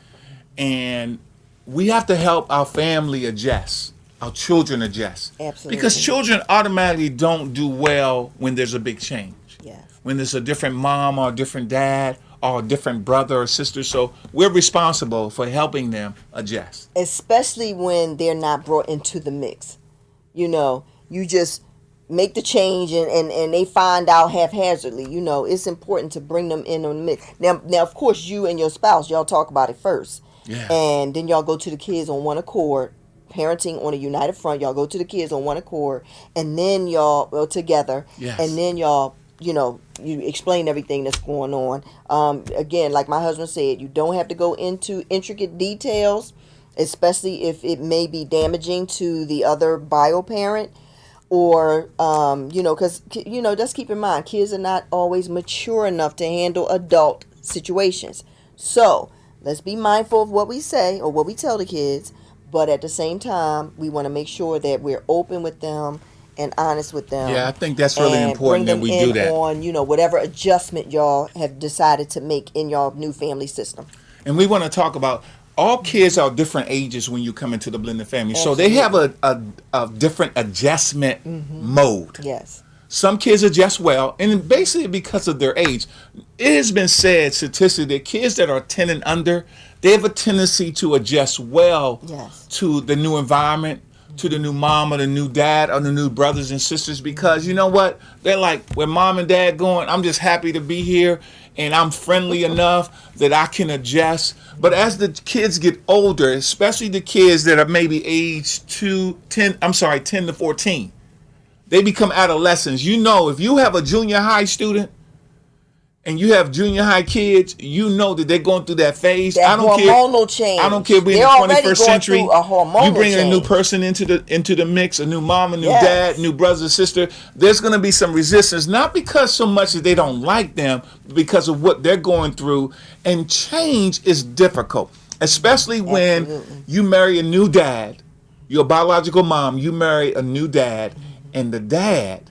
and we have to help our family adjust, our children adjust. Absolutely. Because children automatically don't do well when there's a big change. Yes. When there's a different mom or a different dad or a different brother or sister. So we're responsible for helping them adjust. Especially when they're not brought into the mix. You just make the change and they find out haphazardly. It's important to bring them in on the mix. Now, of course, you and your spouse, y'all talk about it first. Yeah. And then y'all go to the kids on one accord. Parenting on a united front. Y'all go to the kids on one accord. And then y'all go together. Yes. And then y'all, you explain everything that's going on. Again, like my husband said, you don't have to go into intricate details, especially if it may be damaging to the other bio parent. Or, because, just keep in mind, kids are not always mature enough to handle adult situations. So, let's be mindful of what we say or what we tell the kids. But at the same time, we want to make sure that we're open with them and honest with them. Yeah, I think that's really important that we do that. On, whatever adjustment y'all have decided to make in y'all new family system. And we want to talk about all kids are different ages when you come into the blended family. Absolutely. So they have a different adjustment mode. Yes. Some kids adjust well, and basically because of their age. It has been said statistically that kids that are 10 and under, they have a tendency to adjust well to the new environment, to the new mom or the new dad or the new brothers and sisters, because you know what? They're like, where mom and dad going, I'm just happy to be here and I'm friendly enough that I can adjust. But as the kids get older, especially the kids that are maybe age 10 to 14, they become adolescents. You know, if you have a junior high student and you have junior high kids, you know that they're going through that phase. That hormonal change. I don't care if we're in the 21st century. You bring a new person into the mix, a new mom, a new dad, new brother, sister. There's going to be some resistance, not because so much that they don't like them, but because of what they're going through. And change is difficult, especially when you marry a new dad. Your biological mom, you marry a new dad, and the dad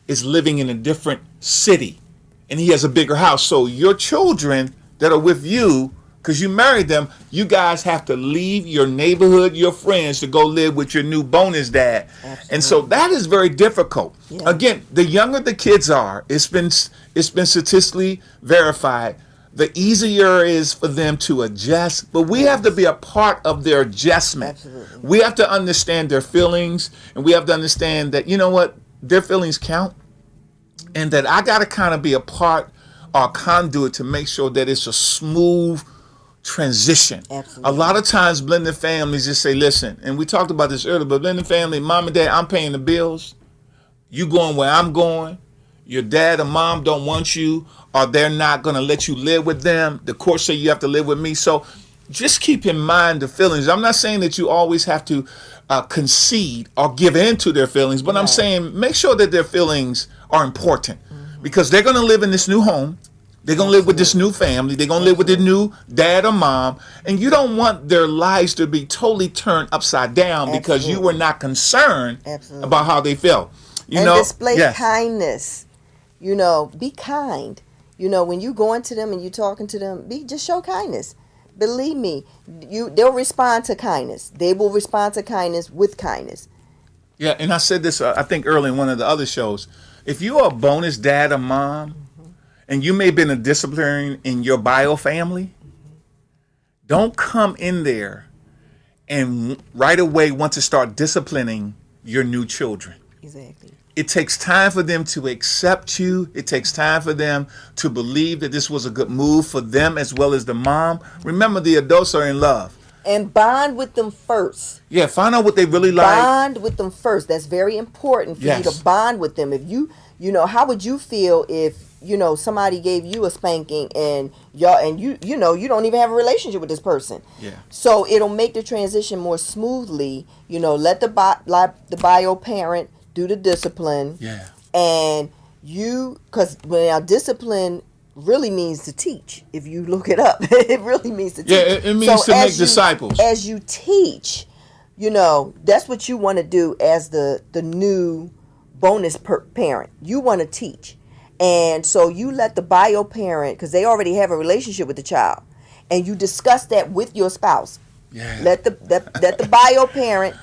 is living in a different city. And he has a bigger house. So your children that are with you, because you married them, you guys have to leave your neighborhood, your friends, to go live with your new bonus dad. Absolutely. And so that is very difficult. Yeah. Again, the younger the kids are, it's been statistically verified, the easier it is for them to adjust. But we have to be a part of their adjustment. Absolutely. We have to understand their feelings, and we have to understand that, you know what, their feelings count. And that I got to kind of be a part or a conduit to make sure that it's a smooth transition. Absolutely. A lot of times blended families just say, listen, and we talked about this earlier, but blended family, mom and dad, I'm paying the bills. You going where I'm going. Your dad or mom don't want you, or they're not going to let you live with them. The court say you have to live with me. So just keep in mind the feelings. I'm not saying that you always have to concede or give in to their feelings, but I'm saying make sure that their feelings are important, because they're going to live in this new home. They're going to live with this new family. They're going to live with their new dad or mom. And you don't want their lives to be totally turned upside down because you were not concerned about how they felt. Display kindness. Be kind. When you going to them and you talking to them, just show kindness. Believe me, they'll respond to kindness. They will respond to kindness with kindness. Yeah, and I said this, I think, early in one of the other shows. If you're a bonus dad or mom, and you may have been a disciplinarian in your bio family, don't come in there and right away want to start disciplining your new children. Exactly. It takes time for them to accept you. It takes time for them to believe that this was a good move for them as well as the mom. Remember, the adults are in love. And bond with them first. Yeah, find out what they really like. Bond with them first. That's very important for you to bond with them. If how would you feel if, somebody gave you a spanking and you don't even have a relationship with this person? Yeah. So it'll make the transition more smoothly. Let the bio parent do the discipline. Yeah. And because when discipline really means to teach. If you look it up, it really means to teach. Yeah, it means to make disciples. As you teach, that's what you want to do as the new bonus parent. You want to teach. And so you let the bio parent, because they already have a relationship with the child, and you discuss that with your spouse. Yeah. Let the bio parent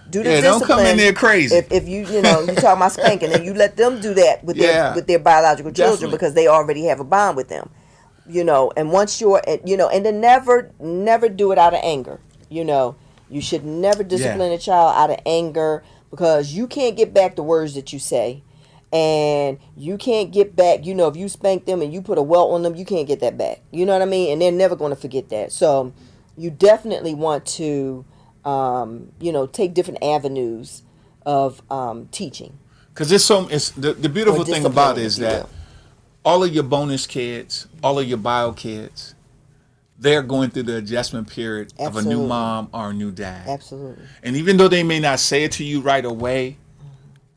do the discipline. Don't come in there crazy. If you talking about spanking, and you let them do that with their biological children, because they already have a bond with them. And once and then never do it out of anger. You should never discipline a child out of anger, because you can't get back the words that you say, and you can't get back, if you spank them and you put a welt on them, you can't get that back. You know what I mean? And they're never going to forget that. So you definitely want to take different avenues of teaching. Because the beautiful thing about it is that all of your bonus kids, all of your bio kids, they're going through the adjustment period of a new mom or a new dad. Absolutely. And even though they may not say it to you right away,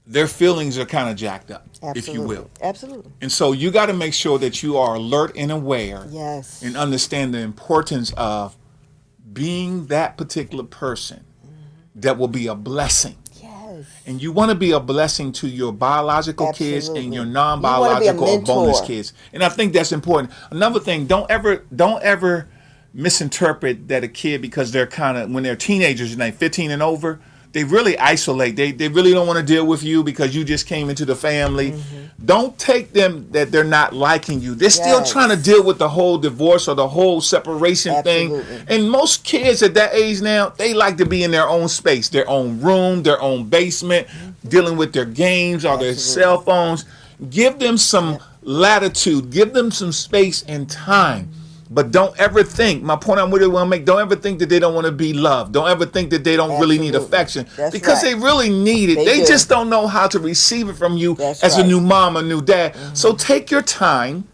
their feelings are kind of jacked up, if you will. Absolutely. And so you got to make sure that you are alert and aware, and understand the importance of being that particular person that will be a blessing. Yes. And you want to be a blessing to your biological kids and your non-biological or bonus kids. And I think that's important. Another thing, don't ever misinterpret that a kid, because they're when they're teenagers, 15 and over, they really isolate. They really don't want to deal with you because you just came into the family. Don't take them that they're not liking you. They're still Yes. trying to deal with the whole divorce or the whole separation thing. Absolutely. And most kids at that age now, they like to be in their own space, their own room, their own basement, dealing with their games or their Absolutely. cell phones. Give them some latitude. Give them some space and time. But don't ever think, my point I really want to make, don't ever think that they don't want to be loved. Don't ever think that they don't really need Absolutely. affection. That's Because right. they really need it. They They do. just don't know how to receive it from you That's as a right. new mom, a new dad. So take your time.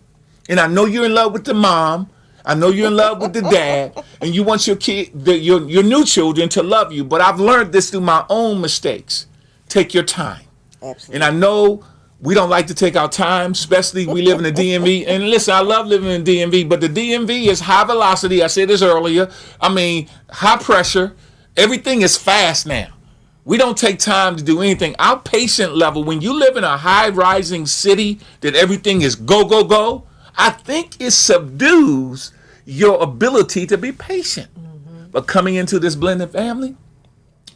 And I know you're in love with the mom. I know you're in love with the dad. And you want your your new children to love you. But I've learned this through my own mistakes. Take your time. Absolutely. And I know we don't like to take our time, especially we live in the DMV. And listen, I love living in the DMV, but the DMV is high velocity. I said this earlier. I mean, high pressure. Everything is fast now. We don't take time to do anything. Our patient level, when you live in a high rising city that everything is go, go, go, I think it subdues your ability to be patient. But coming into this blended family,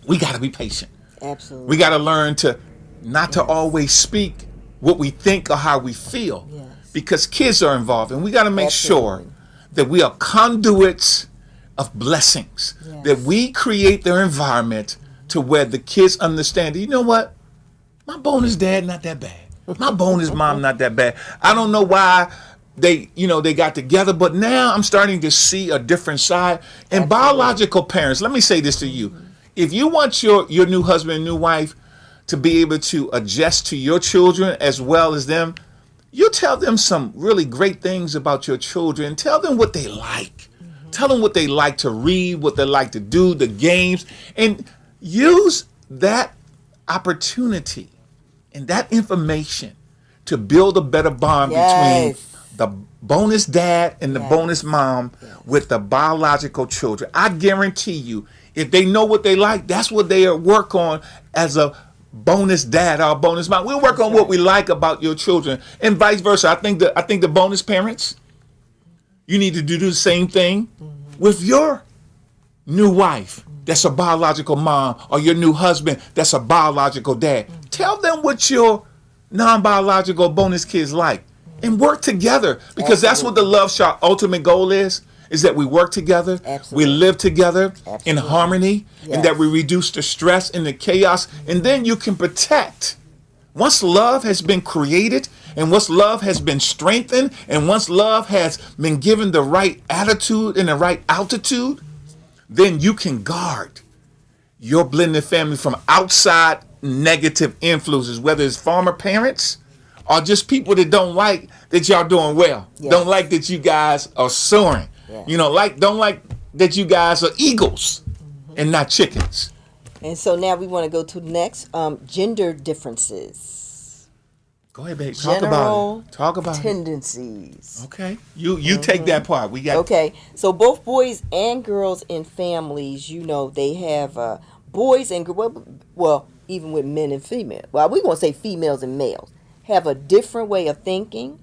we got to be patient. Absolutely. We got to learn to not to always speak what we think or how we feel, Yes. because kids are involved, and we got to make sure Absolutely. that we are conduits of blessings, Yes. that we create their environment to where the kids understand, you know what, my bonus dad not that bad, my bonus mom not that bad. I don't know why they got together, but now I'm starting to see a different side. And biological parents, let me say this to you, if you want your new husband and new wife to be able to adjust to your children as well as them, you tell them some really great things about your children. Tell them what they like. Tell them what they like to read, what they like to do, the games, and use that opportunity and that information to build a better bond Yes. between the bonus dad and the Yes. bonus mom with the biological children. I guarantee you, if they know what they like, that's what they work on as a bonus dad or bonus mom. We'll work on what we like about your children, and vice versa. I think the bonus parents, you need to do the same thing with your new wife that's a biological mom, or your new husband that's a biological dad. Tell them what your non-biological bonus kids like, and work together, because that's what the Love Shop ultimate goal is that we work together, Absolutely. we live together in Absolutely. harmony, and that Yes. we reduce the stress and the chaos, and then you can protect. Once love has been created, and once love has been strengthened, and once love has been given the right attitude and the right altitude, then you can guard your blended family from outside negative influences, whether it's former parents or just people that don't like that y'all doing well, Yes. don't like that you guys are soaring, Yes. don't like that you guys are eagles and not chickens. And so now we want to go to the next gender differences. Go ahead, babe. General Talk about it. tendencies. Okay, you take that part. We got Okay, so both boys and girls in families, they have boys and well, even with men and females. Well, we won't say females and males have a different way of thinking,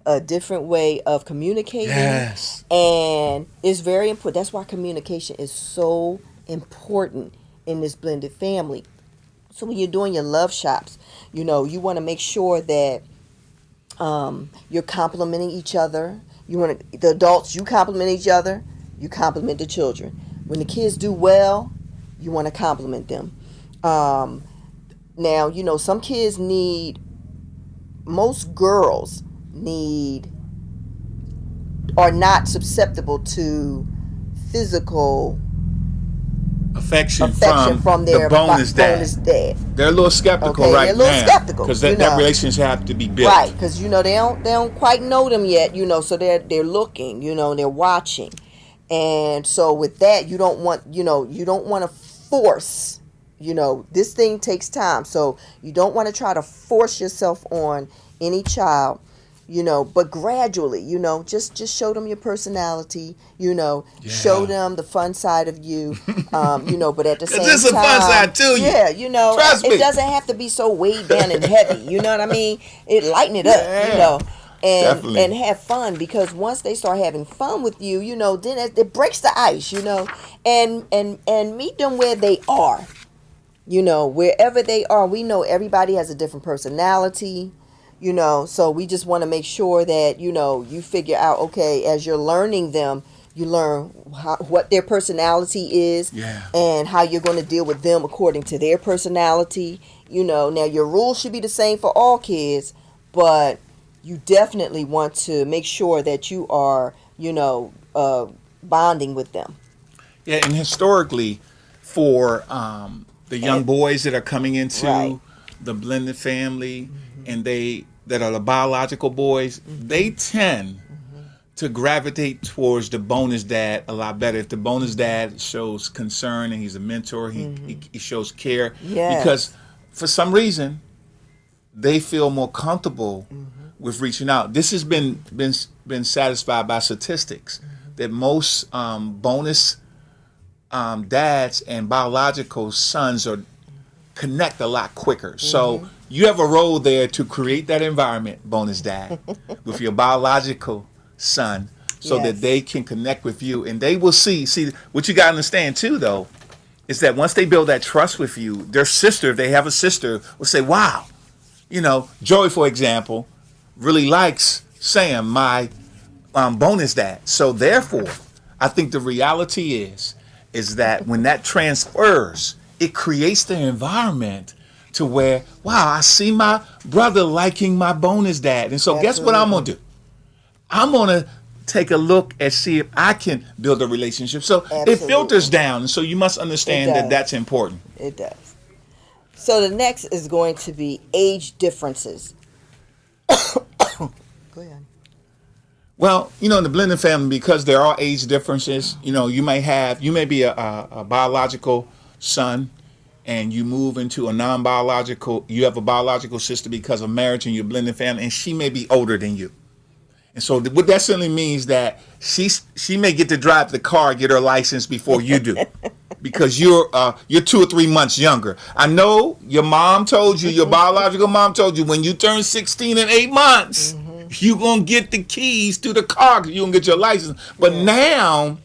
a different way of communicating, Yes. and it's very important. That's why communication is so important in this blended family. So when you're doing your love shops, you want to make sure that you're complimenting each other. The adults, you compliment each other, you compliment the children. When the kids do well, you want to compliment them. Now, some kids most girls are not susceptible to physical affection from their the bonus dad. dad. They're a little skeptical Okay, right they're a little now, skeptical, because that relationship have to be built. Right, because they don't quite know them yet, so they're looking, they're watching. And so with that, you don't want to force, this thing takes time. So you don't want to try to force yourself on any child, but gradually, just show them your personality, show them the fun side of you, but at the same time, there's a fun side too. Yeah, Trust me. it doesn't have to be so weighed down and heavy, you know what I mean? It lighten it up, and Definitely. and have fun, because once they start having fun with you, then it breaks the ice, and meet them where they are. Wherever they are, we know everybody has a different personality, so we just want to make sure that, you figure out, okay, as you're learning them, you learn what their personality is, Yeah. and how you're going to deal with them according to their personality. Now your rules should be the same for all kids, but you definitely want to make sure that you are, bonding with them. Yeah, and historically, for the young And, boys that are coming right. into the blended family, and they that are the biological boys, they tend to gravitate towards the bonus dad a lot better. If the bonus dad shows concern and he's a mentor, he shows care, because Yes. for some reason they feel more comfortable with reaching out. This has been satisfied by statistics that most bonus dads and biological sons are connect a lot quicker. So you have a role there to create that environment, bonus dad, with your biological son, so that Yes. they can connect with you, and they will see what you got to understand too, though, is that once they build that trust with you, their sister, if they have a sister, will say, wow, Joey, for example, really likes Sam, my bonus dad. So therefore, I think the reality is that when that transfers, it creates the environment to where, wow, I see my brother liking my bonus dad. And so guess what I'm Absolutely. gonna do? I'm gonna take a look and see if I can build a relationship. So it filters Absolutely. down. And so you must It understand that does. that's important. It does. So the next is going to be age differences. Go ahead. Well, in the blended family, because there are age differences, you may be a biological son, and you move into a non-biological, you have a biological sister because of marriage in your blended family, and she may be older than you. And so what that simply means that she may get to drive the car, get her license before you do, because you're 2 or 3 months younger. I know your mom told you, your biological mom told you, when you turn 16 in 8 months, you gonna get the keys to the car. You gonna get your license. But Yes. now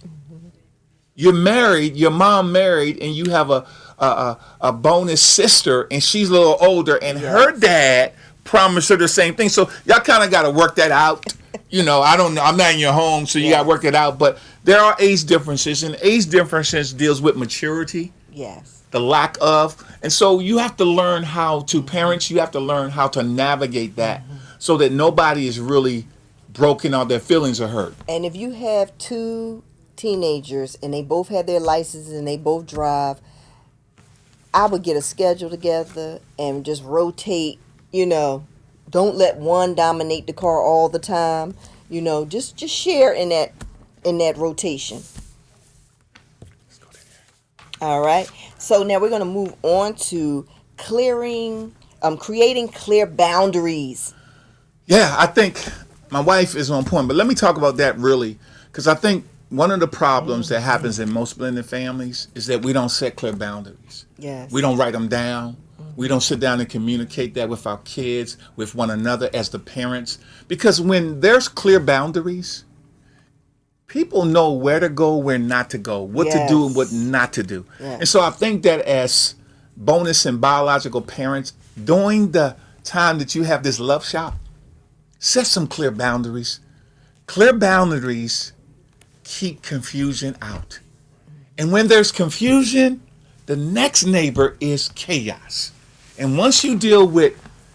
you're married, your mom married, and you have a bonus sister, and she's a little older, and her Yes. dad promised her the same thing. So y'all kind of got to work that out. I don't know. I'm not in your home, so you got to Yes. work it out. But there are age differences, and age differences deals with maturity, Yes. the lack of, and so you have to learn how to parents. You have to learn how to navigate that, so that nobody is really broken or their feelings are hurt. And if you have two teenagers and they both have their licenses and they both drive, I would get a schedule together and just rotate, you know, don't let one dominate the car all the time. Just share in that rotation. All right. So now we're going to move on to creating clear boundaries. Yeah, I think my wife is on point, but let me talk about that really, because I think one of the problems that happens in most blended families is that we don't set clear boundaries. Yes. We don't write them down. We don't sit down and communicate that with our kids, with one another as the parents. Because when there's clear boundaries, people know where to go, where not to go, what to do and what Yes. not to do. Yes. And so I think that as bonus and biological parents, during the time that you have this love shop, set some clear boundaries. Clear boundaries keep confusion out. And when there's confusion, the next neighbor is chaos. And once you deal with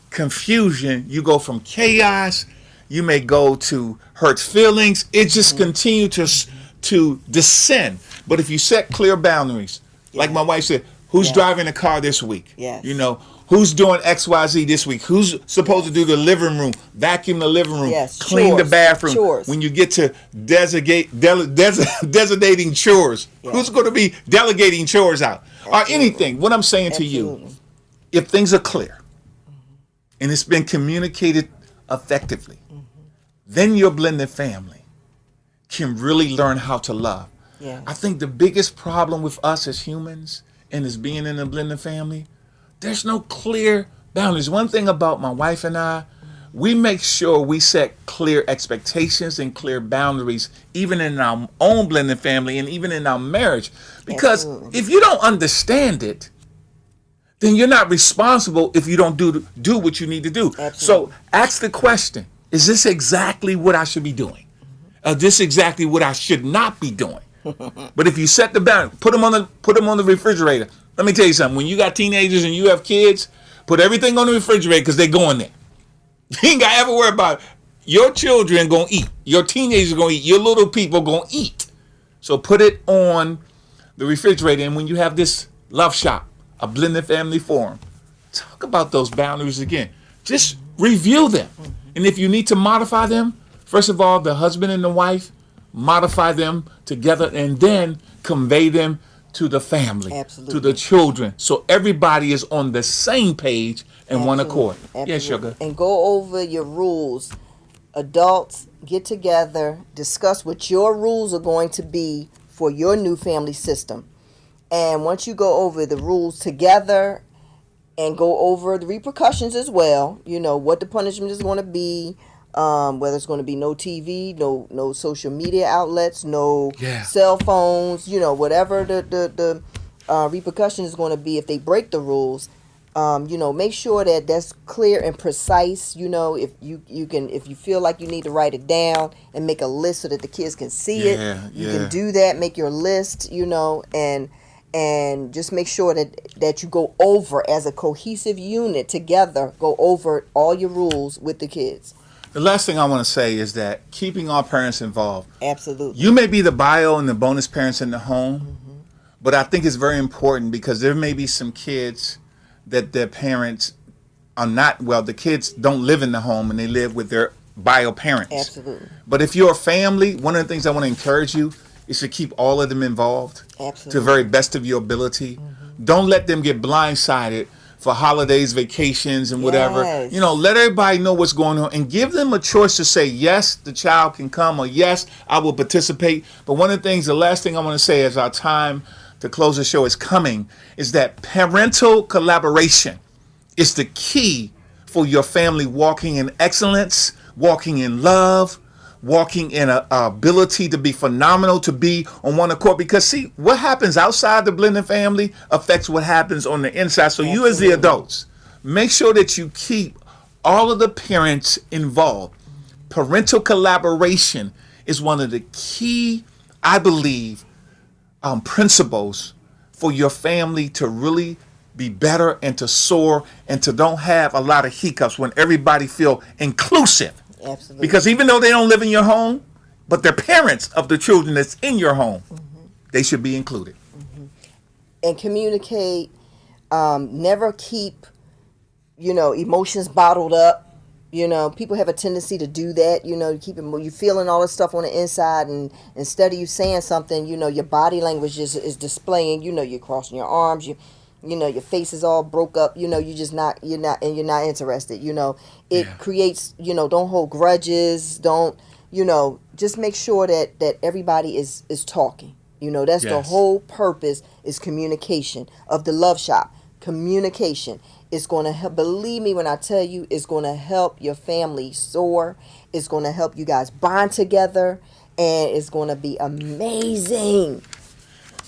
confusion, you go from chaos, you may go to hurt feelings. It just continue to descend. But if you set clear boundaries, like my wife said, who's Yeah. driving the car this week? Yes. Who's doing XYZ this week? Who's supposed to do the living room, vacuum the living room, Yes, clean the chores, bathroom? chores. When you get to designating chores, Yeah. who's going to be delegating chores out? Or Absolutely. anything. What I'm saying to you, Absolutely. if things are clear and it's been communicated effectively, then your blended family can really learn how to love. Yes. I think the biggest problem with us as humans and as being in a blended family, there's no clear boundaries. One thing about my wife and I, we make sure we set clear expectations and clear boundaries, even in our own blended family and even in our marriage. Because Absolutely. if you don't understand it, then you're not responsible if you don't do what you need to do. Absolutely. So ask the question, is this exactly what I should be doing? This exactly what I should not be doing? But if you set the boundary, put them on the refrigerator. Let me tell you something. When you got teenagers and you have kids, put everything on the refrigerator because they're going there. You ain't got to ever worry about it. Your children going to eat. Your teenagers going to eat. Your little people going to eat. So put it on the refrigerator. And when you have this love shop, a blended family forum, talk about those boundaries again. Just review them. And if you need to modify them, first of all, the husband and the wife, modify them together and then convey them to the family, Absolutely. to the children. So everybody is on the same page and one accord. Absolutely. Yeah, sugar. And go over your rules. Adults, get together, discuss what your rules are going to be for your new family system. And once you go over the rules together and go over the repercussions as well, you know, what the punishment is going to be, whether it's going to be no TV, no social media outlets, no cell phones, you know, whatever the repercussion is going to be if they break the rules. You know, make sure that that's clear and precise. You know, if you feel like you need to write it down and make a list so that the kids can see it, you can do that. Make your list, you know, and just make sure that you go over as a cohesive unit together. Go over all your rules with the kids. The last thing I want to say is that keeping all parents involved. Absolutely. You may be the bio and the bonus parents in the home, but I think it's very important because there may be some kids that their parents are not, well, the kids don't live in the home and they live with their bio parents. Absolutely. But if you're a family, one of the things I want to encourage you is to keep all of them involved. Absolutely. To the very best of your ability. Don't let them get blindsided for holidays, vacations, and whatever. Yes. You know, let everybody know what's going on and give them a choice to say, yes, the child can come, or yes, I will participate. But one of the things, the last thing I want to say as our time to close the show is coming, is that parental collaboration is the key for your family walking in excellence, walking in love, walking in a ability to be phenomenal, to be on one accord. Because see, what happens outside the blended family affects what happens on the inside. So you as the adults, make sure that you keep all of the parents involved. Parental collaboration is one of the key, I believe, principles for your family to really be better and to soar and to don't have a lot of hiccups when everybody feel inclusive. Absolutely. Because even though they don't live in your home, but they're parents of the children that's in your home, they should be included. And communicate. Never keep, you know, emotions bottled up. You know, people have a tendency to do that. You know, you feeling all this stuff on the inside, and instead of you saying something, you know, your body language is displaying. You know, you're crossing your arms. You know, your face is all broke up. You know, you're not interested. You know, it creates. You know, don't hold grudges. Don't. You know, just make sure that everybody is talking. You know, that's the whole purpose, is communication of the Love Shop. Communication. It's going to help, believe me when I tell you, it's going to help your family soar. It's going to help you guys bond together, and it's going to be amazing.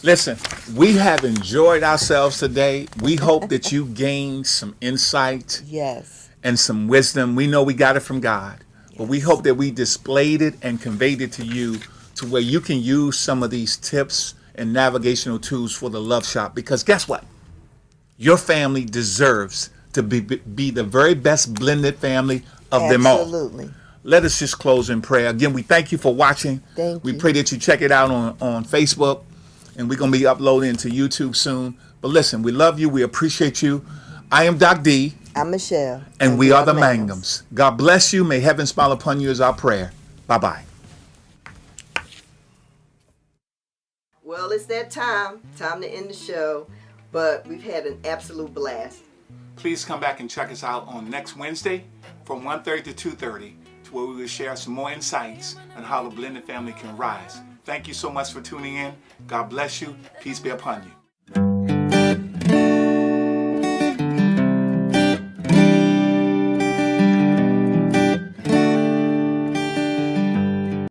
Listen, we have enjoyed ourselves today. We hope that you gained some insight and some wisdom. We know we got it from God, but we hope that we displayed it and conveyed it to you to where you can use some of these tips and navigational tools for the Love Shop. Because guess what? Your family deserves to be the very best blended family of them all. Absolutely. Let us just close in prayer. Again, we thank you for watching. We pray that you check it out on Facebook, and we're going to be uploading to YouTube soon. But listen, we love you. We appreciate you. I am Doc D. I'm Michelle. And we are the Mangums. God bless you. May heaven smile upon you is our prayer. Bye-bye. Well, it's that time to end the show, but we've had an absolute blast. Please come back and check us out on next Wednesday from 1:30 to 2:30, to where we will share some more insights on how the blended family can rise. Thank you so much for tuning in. God bless you. Peace be upon you.